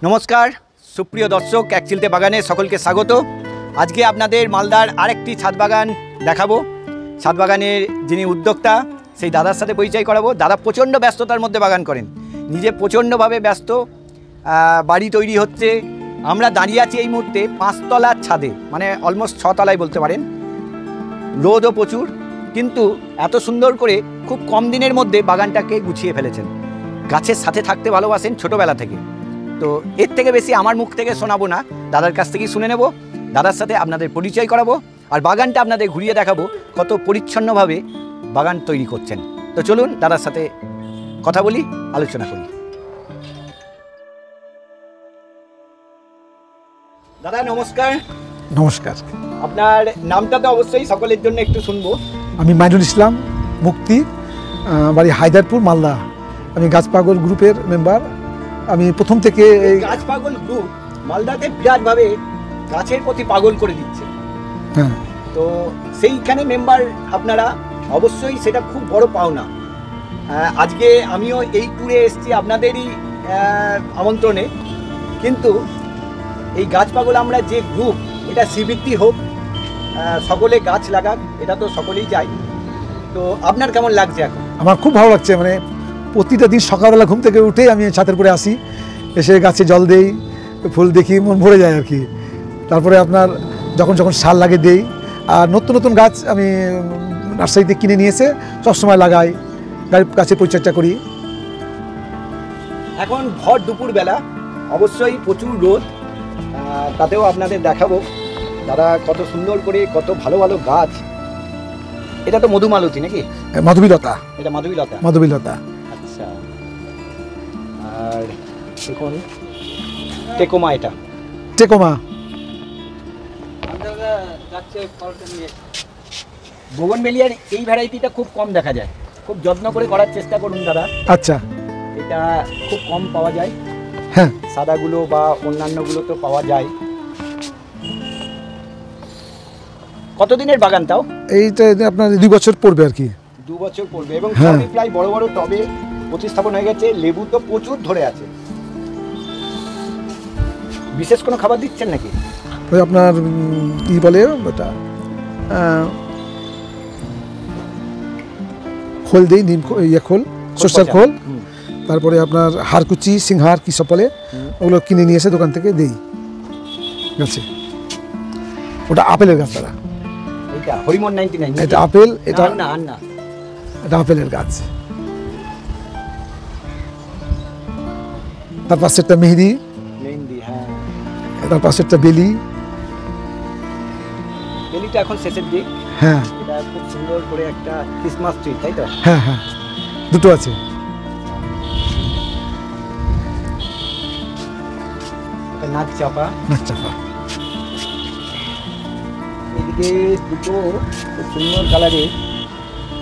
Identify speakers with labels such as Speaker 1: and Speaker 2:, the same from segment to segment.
Speaker 1: नमस्कार सुप्रिय दर्शक एक चिलते बागाने सकलके स्वागत। आज के आपनादेर मालदार आरेकटी छाद बागान देखाबो। छाद बागानेर जिनि उद्योक्ता सेई दादार साथे परिचय कराबो। दादा प्रचंड व्यस्ततार मध्य बागान करें, निजे प्रचंडभावे व्यस्त। बाड़ी तैरी होच्छे, आमरा दाঁড়িয়ে आছি এই मुहूर्ते 5 तलार छादे, माने अलमोस्ट 6 तलाय बोलते पारेन। रोदও प्रचुर, किन्तु एत सुंदर करे खूब कम दिनेर मध्य बागानटाके गुछिए फेलेছেন। गाছের সাথে থাকতে ভালোবাসেন ছোটবেলা থেকে, तो एर থেকে বেশি আমার মুখ থেকে শোনাবো না, দাদার কাছ থেকেই শুনে নেব। দাদার সাথে আপনাদের পরিচয় করাবো আর বাগানটা আপনাদের ঘুরিয়ে দেখাবো কত পরিচ্ছন্নভাবে বাগান তৈরি করছেন। তো চলুন দাদার সাথে কথা বলি, আলোচনা করি। দাদা নমস্কার।
Speaker 2: নমস্কার।
Speaker 1: আপনার নামটা তো অবশ্যই সকলের জন্য একটু শুনবো।
Speaker 2: আমি মাইনুল ইসলাম মুক্তি, বাড়ি হায়দারপুর, মালদা। আমি গাছ পাগল গ্রুপের মেম্বার। আমি প্রথম থেকে এই
Speaker 1: গাছ পাগল গ্রুপ মালদাতে বিরাটভাবে গাছের প্রতি পাগল করে দিচ্ছে।
Speaker 2: হ্যাঁ,
Speaker 1: তো সেইখানে মেম্বার আপনারা, অবশ্যই সেটা খুব বড় পাওনা। আজকে আমিও এই ট্যুরে এসেছি আপনাদেরই আমন্ত্রণে, কিন্তু এই গাছ পাগল আমরা যে গ্রুপ, এটা স্বীকৃতি হোক, সকলে গাছ লাগাক, এটা তো সকলেই চাই। তো আপনার কেমন লাগছে এখন?
Speaker 2: আমার খুব ভালো লাগছে। মানে প্রতিটা দিন সকালবেলা ঘুম থেকে উঠে আমি ছাদের উপরে আসি, এসে গাছে জল দেই, ফুল দেখি, মন ভরে যায় আর কি। তারপরে আপনার যখন যখন সার লাগে দেই। আর নতুন নতুন গাছ আমি নার্সারিতে কিনে নিয়ে এসে সবসময় লাগাই, গাছের পরিচর্যা করি।
Speaker 1: এখন ভর দুপুর বেলা, অবশ্যই প্রচুর রোদ, তাতেও আপনাদের দেখাবো দাদা কত সুন্দর করে কত ভালো ভালো গাছ। এটা তো মধুমালতী নাকি?
Speaker 2: মাধবীলতা।
Speaker 1: এটা মাধবীলতা।
Speaker 2: মাধবীলতা।
Speaker 1: আচ্ছা। আর দেখুন টেকোমা, এটা
Speaker 2: টেকোমা।
Speaker 1: বোগনভেলিয়ার এই ভ্যারাইটিটা খুব কম দেখা যায়, খুব যত্ন করে করার চেষ্টা করুন দাদা।
Speaker 2: আচ্ছা।
Speaker 1: এটা খুব কম পাওয়া যায়।
Speaker 2: হ্যাঁ,
Speaker 1: সাদাগুলো বা অন্যান্যগুলো তো পাওয়া যায়। কতদিনের বাগান তাও?
Speaker 2: এইটা আপনার 2 বছর পড়বে আর কি।
Speaker 1: 2 বছর পড়বে, এবং সবই প্রায় বড় বড় টবে প্রতিস্থাপন হয়ে গেছে। লেবু তো প্রচুর ধরে আছে। বিশেষ কোনো খাবার দিচ্ছেন নাকি?
Speaker 2: ওই আপনার কি বলে ওটা, খোল দিই, নিম খোল, সরষের খোল, তারপরে আপনার হাড়কুচি, সিংহার কি সব বলে, ওগুলো কিনে নিয়ে এসে দোকান থেকে দেই গাছে। ওটা আপেলের গাছ দাদা।
Speaker 1: এটা হরিমন 99।
Speaker 2: এটা আপেল, এটা
Speaker 1: না না,
Speaker 2: এটা আপেলের গাছ। তার পাশে একটা মেহেদি,
Speaker 1: হ্যাঁ।
Speaker 2: তার পাশে একটা বেলি।
Speaker 1: বেলিটা এখন শেষের দিক।
Speaker 2: হ্যাঁ,
Speaker 1: এটা খুব সুন্দর করে একটা ক্রিসমাস ট্রি, তাই তো?
Speaker 2: হ্যাঁ হ্যাঁ, দুটো আছে।
Speaker 1: নাচ চাপা।
Speaker 2: নাচ চাপা।
Speaker 1: এদিকে দুটো খুব সুন্দর কালারের।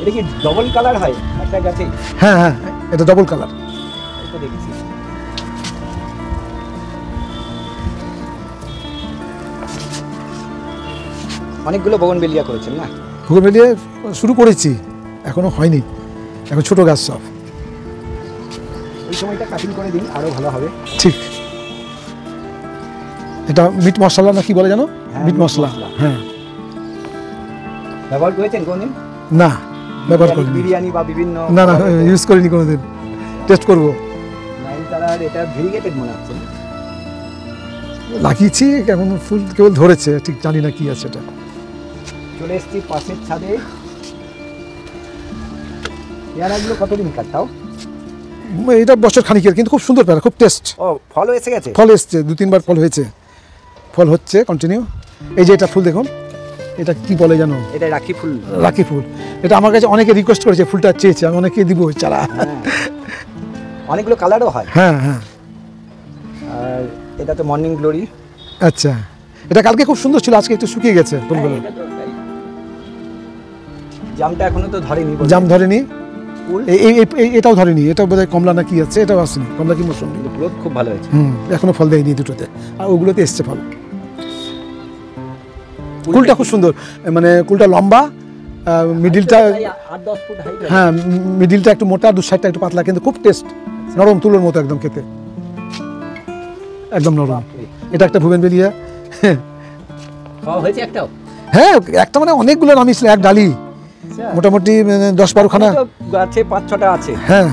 Speaker 1: এটা কি ডবল কালার হয় একটা গাছে?
Speaker 2: হ্যাঁ হ্যাঁ, এটা ডবল কালার।
Speaker 1: এটা দেখছি। অনেকগুলো বোগনভেলিয়া করেছেন না?
Speaker 2: বোগনভেলিয়া শুরু করেছি, এখনো হয়নি, এখন ছোট গাছ সব।
Speaker 1: এই সময়টা কাটিং করে দিন, আরো ভালো হবে।
Speaker 2: ঠিক। এটা মিট মশলা না কি বলে জানো? মিট মশলা। হ্যাঁ।
Speaker 1: ব্যবহার করেছেন কোনদিন?
Speaker 2: না, ব্যবহার করিনি।
Speaker 1: বিরিয়ানি বা বিভিন্ন?
Speaker 2: না না, ইউজ করিনি কোনোদিন। টেস্ট করব।
Speaker 1: নাইনতারার এটা ভেরিগেটেড মনে হচ্ছে।
Speaker 2: লাগিয়েছি, কেমন ফুল কেবল ধরেছে, ঠিক জানি না কি আছে এটা।
Speaker 1: চলে এসেছি পাশের ছাদে। পেয়ারাগুলো কতদিন কাটতাও?
Speaker 2: এটা বছর খানিকের, কিন্তু খুব সুন্দর পেয়ারা, খুব টেস্ট।
Speaker 1: ও, ফল এসে গেছে?
Speaker 2: ফল এসছে, 2-3 বার ফল হয়েছে, ফল হচ্ছে কন্টিনিউ। এই যে এটা ফুল দেখুন, এটা কি বলে জানো?
Speaker 1: এটা রাখি ফুল।
Speaker 2: রাখি ফুল। এটা আমার কাছে অনেকে রিকোয়েস্ট করেছে, ফুলটা চেয়েছে, আমি অনেকে দিব চারা।
Speaker 1: অনেকগুলো কালারও হয়।
Speaker 2: হ্যাঁ হ্যাঁ।
Speaker 1: আর এটা তো মর্নিং গ্লোরি।
Speaker 2: আচ্ছা, এটা কালকে খুব সুন্দর ছিল, আজকে একটু শুকিয়ে গেছে ফুলগুলো।
Speaker 1: জামটা এখনো তো ধরেনি।
Speaker 2: জাম ধরেনি, এটাও ধরেনি। এটা বোধহয় কমলা না কি আছে, এটাও আসেনি। কমলা কি মৌসুমি,
Speaker 1: গ্রোথ খুব ভালো হয়েছে।
Speaker 2: এখনো ফল দেয়নি দুটোতে, আর ওগুলোতে এসছে ফল। কুলটা খুব সুন্দর, মানে কুলটা লম্বা, মিডিলটা
Speaker 1: 8-10 ফুট হাইট।
Speaker 2: হ্যাঁ, মিডিলটা একটু মোটা, দু সাইডটা একটু পাতলা, কিন্তু খুব টেস্ট, নরম তুলোর মতো একদম খেতে। একদম নরম। এটা একটা ভুবেনবেলিয়া।
Speaker 1: খাওয়া হয়েছে একটাও?
Speaker 2: হ্যাঁ, একটা মানে অনেকগুলো নামিয়েছিল, এক ডালি মোটামুটি 10-12 খানা
Speaker 1: গাছে 5-6টা আছে।
Speaker 2: হ্যাঁ,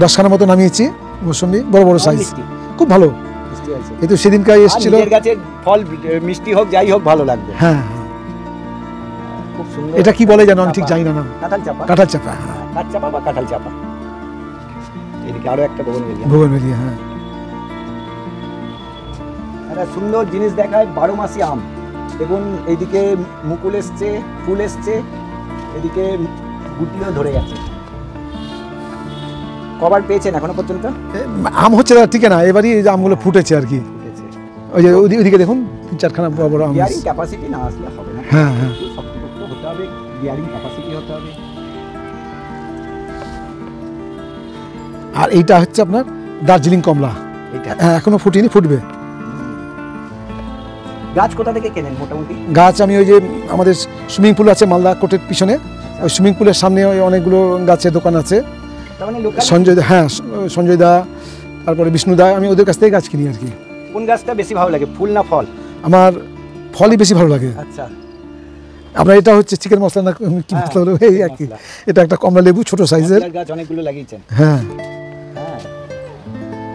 Speaker 2: 10 খানা মতো নামিয়েছি মৌসুমি, বড় বড় সাইজ, খুব ভালো। এই তো সেদিনকার এসেছিল।
Speaker 1: নিজের গাছের ফল মিষ্টি হোক যাই হোক ভালো লাগবে।
Speaker 2: হ্যাঁ,
Speaker 1: খুব সুন্দর।
Speaker 2: এটা কি বলে জানো? আমি ঠিক জানি না নাম।
Speaker 1: কাঁঠাল চাপা।
Speaker 2: কাঁঠাল চাপা,
Speaker 1: কাঠ চাপা বা কাঁঠাল চাপা। এদিকে আরো একটা
Speaker 2: ভুবনবেলিয়া। হ্যাঁ,
Speaker 1: একটা সুন্দর জিনিস দেখায়, 12 মাসি আম। দেখুন এইদিকে মুকুল এসছে, ফুল এসছে, এদিকে গুটিও ধরে গেছে। কবার পেয়েছেন এখনো পর্যন্ত?
Speaker 2: আম হচ্ছে না, ঠিক না, এবারই এই যে আমগুলো ফুটেছে আর কি। ওই যে ওইদিকে দেখুন 3-4খানা বড় বড় আম।
Speaker 1: বিয়ারিং ক্যাপাসিটি না আসলে হবে না।
Speaker 2: হ্যাঁ হ্যাঁ,
Speaker 1: শক্তপোক্ত হতে হবে, বিয়ারিং ক্যাপাসিটি হতে হবে।
Speaker 2: আর এইটা হচ্ছে আপনার দার্জিলিং কমলা।
Speaker 1: এইটা
Speaker 2: এখনো ফুটিনি, ফুটবে।
Speaker 1: গাছ কোথা থেকে কেনেন মোটামুটি?
Speaker 2: গাছ আমি ওই যে আমাদের সুইমিং পুল আছে মালদা কোর্টের পিছনে, ওই সুইমিং পুলের সামনে ওই অনেকগুলো গাছের দোকান আছে।
Speaker 1: তার মানে লোকাল?
Speaker 2: সঞ্জয় দা, হ্যাঁ সঞ্জয় দা, তারপরে বিষ্ণু দা, আমি ওদের কাছ থেকে গাছ কিনি আর কি।
Speaker 1: কোন গাছটা বেশি ভালো লাগে, ফুল না ফল?
Speaker 2: আমার ফলই বেশি ভালো লাগে।
Speaker 1: আচ্ছা,
Speaker 2: আমরা এটা হচ্ছে চিকেন মশলা না কি মশলা হলো এই আর কি। এটা একটা কমলা লেবু ছোট সাইজের
Speaker 1: গাছ, অনেকগুলো লাগিয়েছেন।
Speaker 2: হ্যাঁ
Speaker 1: হ্যাঁ,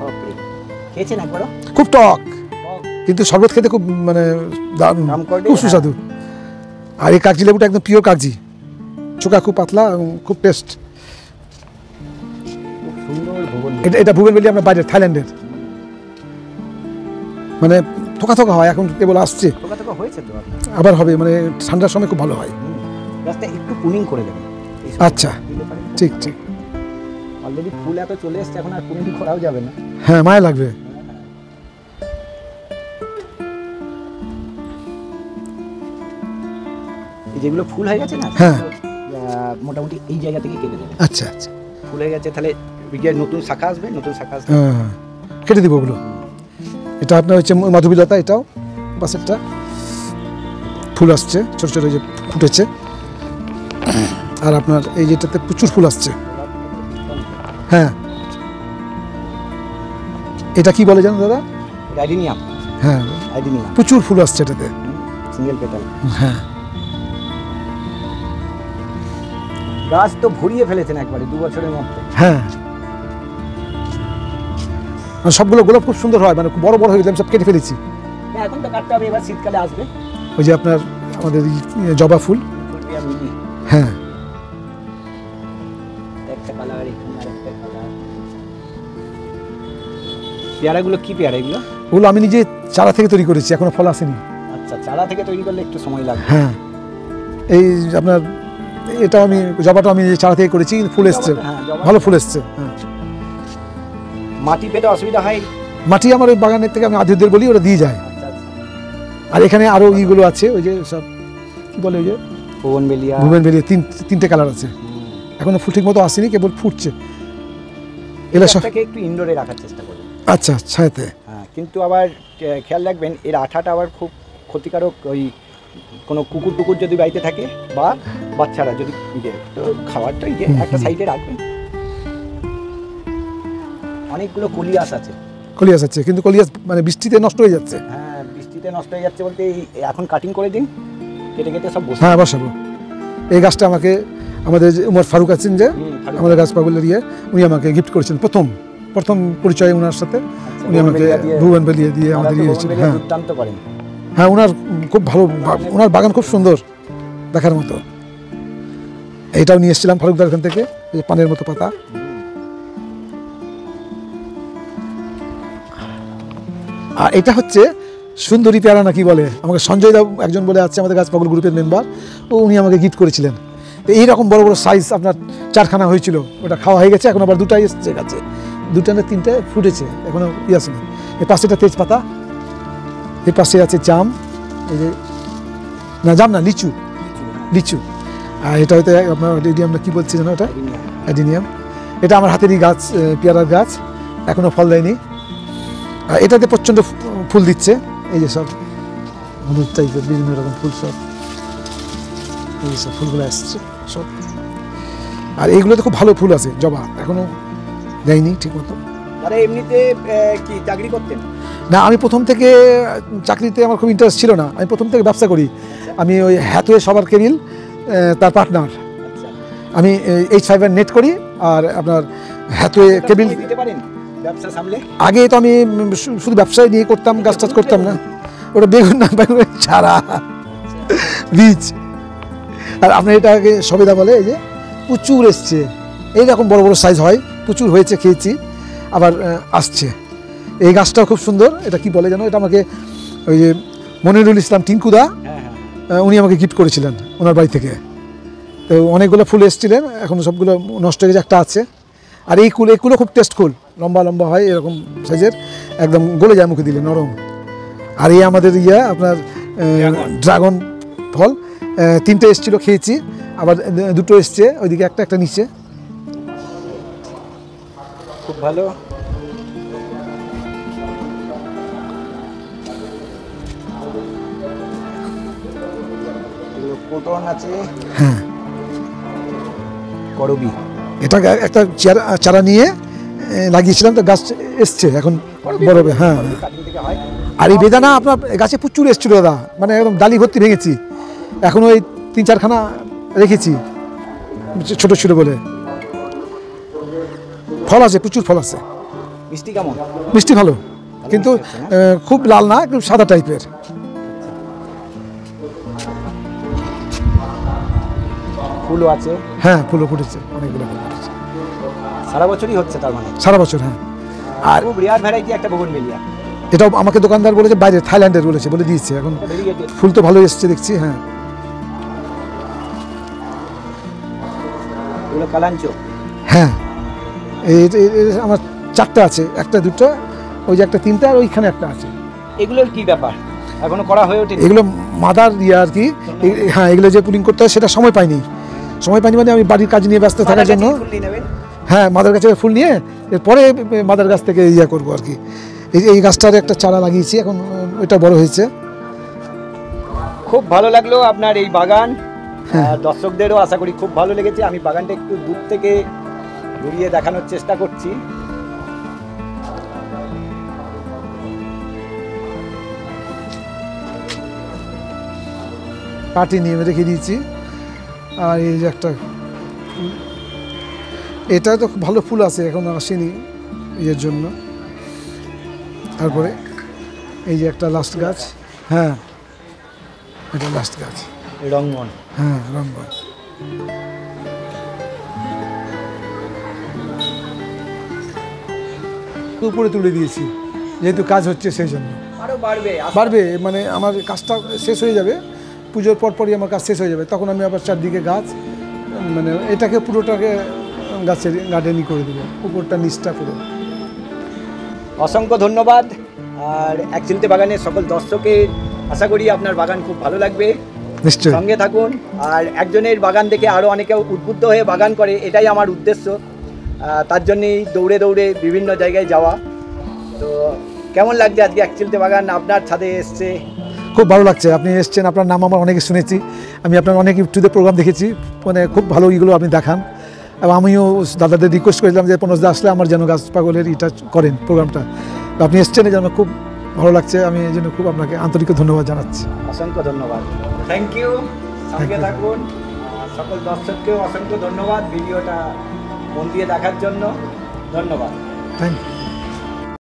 Speaker 1: ওকে। খেয়েছেন একবারও?
Speaker 2: খুব টক, কিন্তু শরবত খেতে খুব মানে দারুণ, খুব সুস্বাদু। আর এই কাগজি লেবুটা একদম পিওর কাগজি, চোখা খুব পাতলা এবং খুব টেস্ট। এটা ভুবেনবেলিয়া, আমরা বাইরের থাইল্যান্ডের, মানে থোকা থোকা হয়, এখন কেবল আসছে, আবার হবে, মানে ঠান্ডার সময় খুব ভালো হয়।
Speaker 1: গাছটা একটু পুনিং করে দেবেন।
Speaker 2: আচ্ছা, ঠিক ঠিক।
Speaker 1: অলরেডি ফুল এত চলে এসছে, এখন আর পুনিং করাও যাবে না।
Speaker 2: হ্যাঁ, মায়া লাগবে।
Speaker 1: যেগুলো ফুল হয়ে গেছে না,
Speaker 2: হ্যাঁ,
Speaker 1: মোটামুটি এই জায়গা থেকে কেটে দেবেন।
Speaker 2: আচ্ছা আচ্ছা,
Speaker 1: ফুল হয়ে গেছে, তাহলে নতুন শাখা আসবে, নতুন শাখা আসবে,
Speaker 2: কেটে দিব ওগুলো। এটা আপনার হচ্ছে মাধবীলতা, এটাও পাশেরটা ফুল আসছে ছোট ছোট, যে ফুটেছে। আর আপনার এই যেটাতে প্রচুর ফুল আসছে। হ্যাঁ, এটা কি বলে জানো দাদা?
Speaker 1: রাইডিনিয়াম।
Speaker 2: হ্যাঁ,
Speaker 1: রাইডিনিয়াম,
Speaker 2: প্রচুর ফুল আসছে এটাতে,
Speaker 1: সিঙ্গেল পেটাল।
Speaker 2: হ্যাঁ,
Speaker 1: গাছ তো ভরিয়ে ফেলেছেন একবারে 2 বছরের মধ্যে।
Speaker 2: হ্যাঁ, সবগুলো গোলাপ খুব সুন্দর হয়, মানে বড় বড় হয়ে গেছে, সব কেটে ফেলেছি।
Speaker 1: হ্যাঁ, এখন তো কাটতে হবে, এবার শীতকালে আসবে।
Speaker 2: ওই যে আপনার আমাদের জবা ফুল। হ্যাঁ,
Speaker 1: একটা কালার, এখানে আরেকটা কালার। পেয়ারাগুলো কি পেয়ারা এগুলো?
Speaker 2: ওগুলো আমি নিজে চারা থেকে তৈরি করেছি, এখনো ফল আসেনি।
Speaker 1: আচ্ছা, চারা থেকে তৈরি করলে একটু সময় লাগবে।
Speaker 2: হ্যাঁ, এই আপনার এটা আমি জবাটা আমি চারা থেকে করেছি, ফুল এসছে, ভালো ফুল এসছে। হ্যাঁ,
Speaker 1: মাটি পেতে অসুবিধা হয়?
Speaker 2: মাটি আমার ওই বাগানের থেকে আমি আধিদের বলি, ওরা দিয়ে যায়। আর এখানে আরো ইগুলো আছে, ওই যে সব কি বলে, ওই যে ভুবেনবেলিয়া, 3টে কালার আছে, এখনো ফুল ঠিক মতো আসেনি, কেবল ফুটছে। এগুলো সব
Speaker 1: একটু ইনডোরে রাখার চেষ্টা করুন।
Speaker 2: আচ্ছা, ছায়াতে।
Speaker 1: হ্যাঁ, কিন্তু আবার খেয়াল রাখবেন, এর আঠাটা আবার খুব ক্ষতিকারক। ওই কোনো কুকুর টুকুর যদি বাড়িতে থাকে বা বাচ্চারা যদি খাওয়ার, তো একটা সাইডে রাখবেন। অনেকগুলো কলিয়াস আছে।
Speaker 2: কলিয়াস আছে, কিন্তু কলিয়াস মানে বৃষ্টিতে নষ্ট হয়ে যাচ্ছে।
Speaker 1: হ্যাঁ, বৃষ্টিতে নষ্ট হয়ে যাচ্ছে বলতে এখন কাটিং করে দিন, কেটে কেটে সব বসে।
Speaker 2: হ্যাঁ, বসাবো। এই গাছটা আমাকে আমাদের উমর ফারুক আছেন, যে আমাদের গাছ পাগলের ইয়ে, উনি আমাকে গিফট করেছেন। প্রথম পরিচয় ওনার সাথে, উনি আমাকে ভুবেনবেলিয়া দিয়ে আমাদের ইয়ে হয়েছিল। হ্যাঁ,
Speaker 1: দুর্দান্ত করেন।
Speaker 2: হ্যাঁ, ওনার খুব ভালো, ওনার বাগান খুব সুন্দর দেখার মতো। এইটাও নিয়ে এসেছিলাম ফারুকদার এখান থেকে, এই পানের মতো পাতা। আর এটা হচ্ছে সুন্দরী পেয়ারা না কি বলে, আমাকে সঞ্জয় দা একজন বলে আছে, আমাদের গাছ পাগল গ্রুপের মেম্বার, উনি আমাকে গিফট করেছিলেন। তো এইরকম বড় বড় সাইজ আপনার 4খানা হয়েছিল, ওটা খাওয়া হয়ে গেছে, এখন আবার 2টাই এসছে গাছে, 2টা না 3টে ফুটেছে, এখনো ই আসেনি। এই পাশে একটা তেজপাতা, এই পাশে আছে জাম, এই যে না জাম না, লিচু। আর এটা হয়তো আপনার আমরা কি বলছি জানো, ওটা অ্যাডিনিয়াম। এটা আমার হাতেরই গাছ, পেয়ারার গাছ, এখনো ফল দেয়নি। আর এটাতে প্রচণ্ড ফুল দিচ্ছে, এই যে সব হলুদ টাইপের বিভিন্ন রকম ফুল, সব এই সব ফুলগুলো আসছে সব। আর এইগুলোতে খুব ভালো ফুল আছে, জবা এখনো দেয়নি ঠিক মতো।
Speaker 1: দাদা এমনিতে কি চাকরি করতেন?
Speaker 2: না, আমি প্রথম থেকে চাকরিতে আমার খুব ইন্টারেস্ট ছিল না। আমি প্রথম থেকে ব্যবসা করি। আমি ওই হ্যাথওয়ে সবার কেবিল তার পার্টনার। আমি H5 নেট করি আর আপনার হ্যাথওয়ে কেবিল
Speaker 1: দিতে পারেন ব্যবসা সামলে।
Speaker 2: আগে তো আমি শুধু ব্যবসায় নিয়ে করতাম, গাছ টাছ করতাম না। ওটা বেগুন না, বেগুনের চারা বীজ। আর আপনার এটাকে সবেদা বলে। এই যে প্রচুর এসছে, এইরকম বড় বড় সাইজ হয়, প্রচুর হয়েছে, খেয়েছি, আবার আসছে। এই গাছটাও খুব সুন্দর। এটা কি বলে জানো, এটা আমাকে ওই যে মনিরুল ইসলাম টিঙ্কুদা উনি আমাকে গিফট করেছিলেন ওনার বাড়ি থেকে। তো অনেকগুলো ফুল এসেছিলেন, এখন সবগুলো নষ্ট হয়ে গেছে, একটা আছে। আর এইগুলো খুব টেস্টফুল, লম্বা লম্বা হয়, এরকম সাইজের, একদম গলে যায় মুখে দিলে, নরম। আর এই আমাদের আপনার ড্রাগন ফল 3টে এসেছিলো, খেয়েছি, আবার 2টো এসছে, ওইদিকে একটা নিচে।
Speaker 1: খুব ভালো। কোটন আছে,
Speaker 2: হ্যাঁ,
Speaker 1: করবি।
Speaker 2: এটা একটা চারা নিয়ে লাগিয়েছিলাম, তো গাছ এসছে এখন বড় হবে। হ্যাঁ, আর এই বেদানা আপনার গাছে প্রচুর এসেছিল দাদা, মানে একদম ডালি ভর্তি ভেঙেছি। এখন ওই 3-4খানা রেখেছি, ছোট ছোট বলে। ফল আছে, প্রচুর ফল আছে।
Speaker 1: মিষ্টি কেমন?
Speaker 2: মিষ্টি ভালো, কিন্তু খুব লাল না, একটু সাদা টাইপের।
Speaker 1: ফুলও আছে।
Speaker 2: হ্যাঁ, ফুলও ফুটেছে, অনেকগুলো ফুল ফুটেছে।
Speaker 1: সারা বছরই হচ্ছে তার মানে?
Speaker 2: সারা বছর, হ্যাঁ।
Speaker 1: আর খুব রেয়ার ভ্যারাইটি একটা বোগনভেলিয়া।
Speaker 2: এটাও আমাকে দোকানদার বলেছে, বাইরে থাইল্যান্ডের বলে দিয়েছে। এখন ফুল তো ভালো এসছে দেখছি। হ্যাঁ,
Speaker 1: এগুলো কালাঞ্চো।
Speaker 2: হ্যাঁ, আমার 4টা আছে, একটা 2টা, ওই যে একটা 3টা, আর ওইখানে একটা আছে।
Speaker 1: এগুলোর কি ব্যাপার, এখনো করা হয়ে ওঠেনি?
Speaker 2: এগুলো মাদার আর কি। হ্যাঁ, এগুলো যে পুলিং করতে হয় সেটা সময় পাইনি মানে আমি বাড়ির কাজ নিয়ে ব্যস্ত থাকার জন্য। হ্যাঁ, মাদার গাছের ফুল নিয়ে এরপরে মাদার গাছ থেকে করবো আর কি। এই গাছটার একটা চারা লাগিয়েছি, এখন এটা বড় হয়েছে।
Speaker 1: খুব ভালো লাগলো আপনার এই বাগান। দর্শকদেরও আশা করি খুব ভালো লেগেছে। আমি বাগানটা একটু দূর থেকে ঘুরিয়ে দেখানোর চেষ্টা করছি।
Speaker 2: কাটি নিয়ে রেখে দিয়েছি। আর এই যে একটা, এটা তো খুব ভালো ফুল আছে, এখন আসেনি এর জন্য। তারপরে এই যে একটা লাস্ট গাছ। হ্যাঁ, এটা লাস্ট গাছ,
Speaker 1: রঙ্গন।
Speaker 2: হ্যাঁ, রঙ্গন। উপরে তুলে দিয়েছি, যেহেতু কাজ হচ্ছে সেই জন্য।
Speaker 1: আরো
Speaker 2: বাড়বে, মানে আমার কাজটা শেষ হয়ে যাবে, পুজোর পরপরই আমার কাজ শেষ হয়ে যাবে, তখন আমি আবার চারদিকে গাছ, মানে এটাকে পুরোটাকে গাছের গার্ডেনিং করে দেবো, উপরটা নিচটা পুরো।
Speaker 1: অসংখ্য ধন্যবাদ। আর এক চিলতে বাগানের সকল দর্শকের আশা করি আপনার বাগান খুব ভালো লাগবে।
Speaker 2: নিশ্চয়ই
Speaker 1: সঙ্গে থাকুন। আর একজনের বাগান দেখে আরও অনেকে উদ্বুদ্ধ হয়ে বাগান করে, এটাই আমার উদ্দেশ্য। তার জন্যই দৌড়ে দৌড়ে বিভিন্ন জায়গায় যাওয়া। তো কেমন লাগছে আজকে এক চিলতে বাগান আপনার ছাদে এসছে?
Speaker 2: খুব ভালো লাগছে, আপনি এসছেন, আপনার নাম আমার অনেকে শুনেছি, আমি আপনার অনেক ইউটিউবে প্রোগ্রাম দেখেছি, মানে খুব ভালো এইগুলো আপনি দেখান। এবং আমিও দাদাদের রিকোয়েস্ট করেছিলাম যে পনসদা আসলে আমার যেন গাছ পাগলের এটা করেন প্রোগ্রামটা। তো আপনি এসছেন, এই জন্য খুব ভালো লাগছে, আমি এই জন্য খুব আপনাকে আন্তরিক ধন্যবাদ জানাচ্ছি।
Speaker 1: অসংখ্য ধন্যবাদ। Thank you. সঙ্গে থাকুন। সকল দর্শককেও অসংখ্য ধন্যবাদ ভিডিওটা মন দিয়ে দেখার জন্য। ধন্যবাদ।
Speaker 2: Thank you.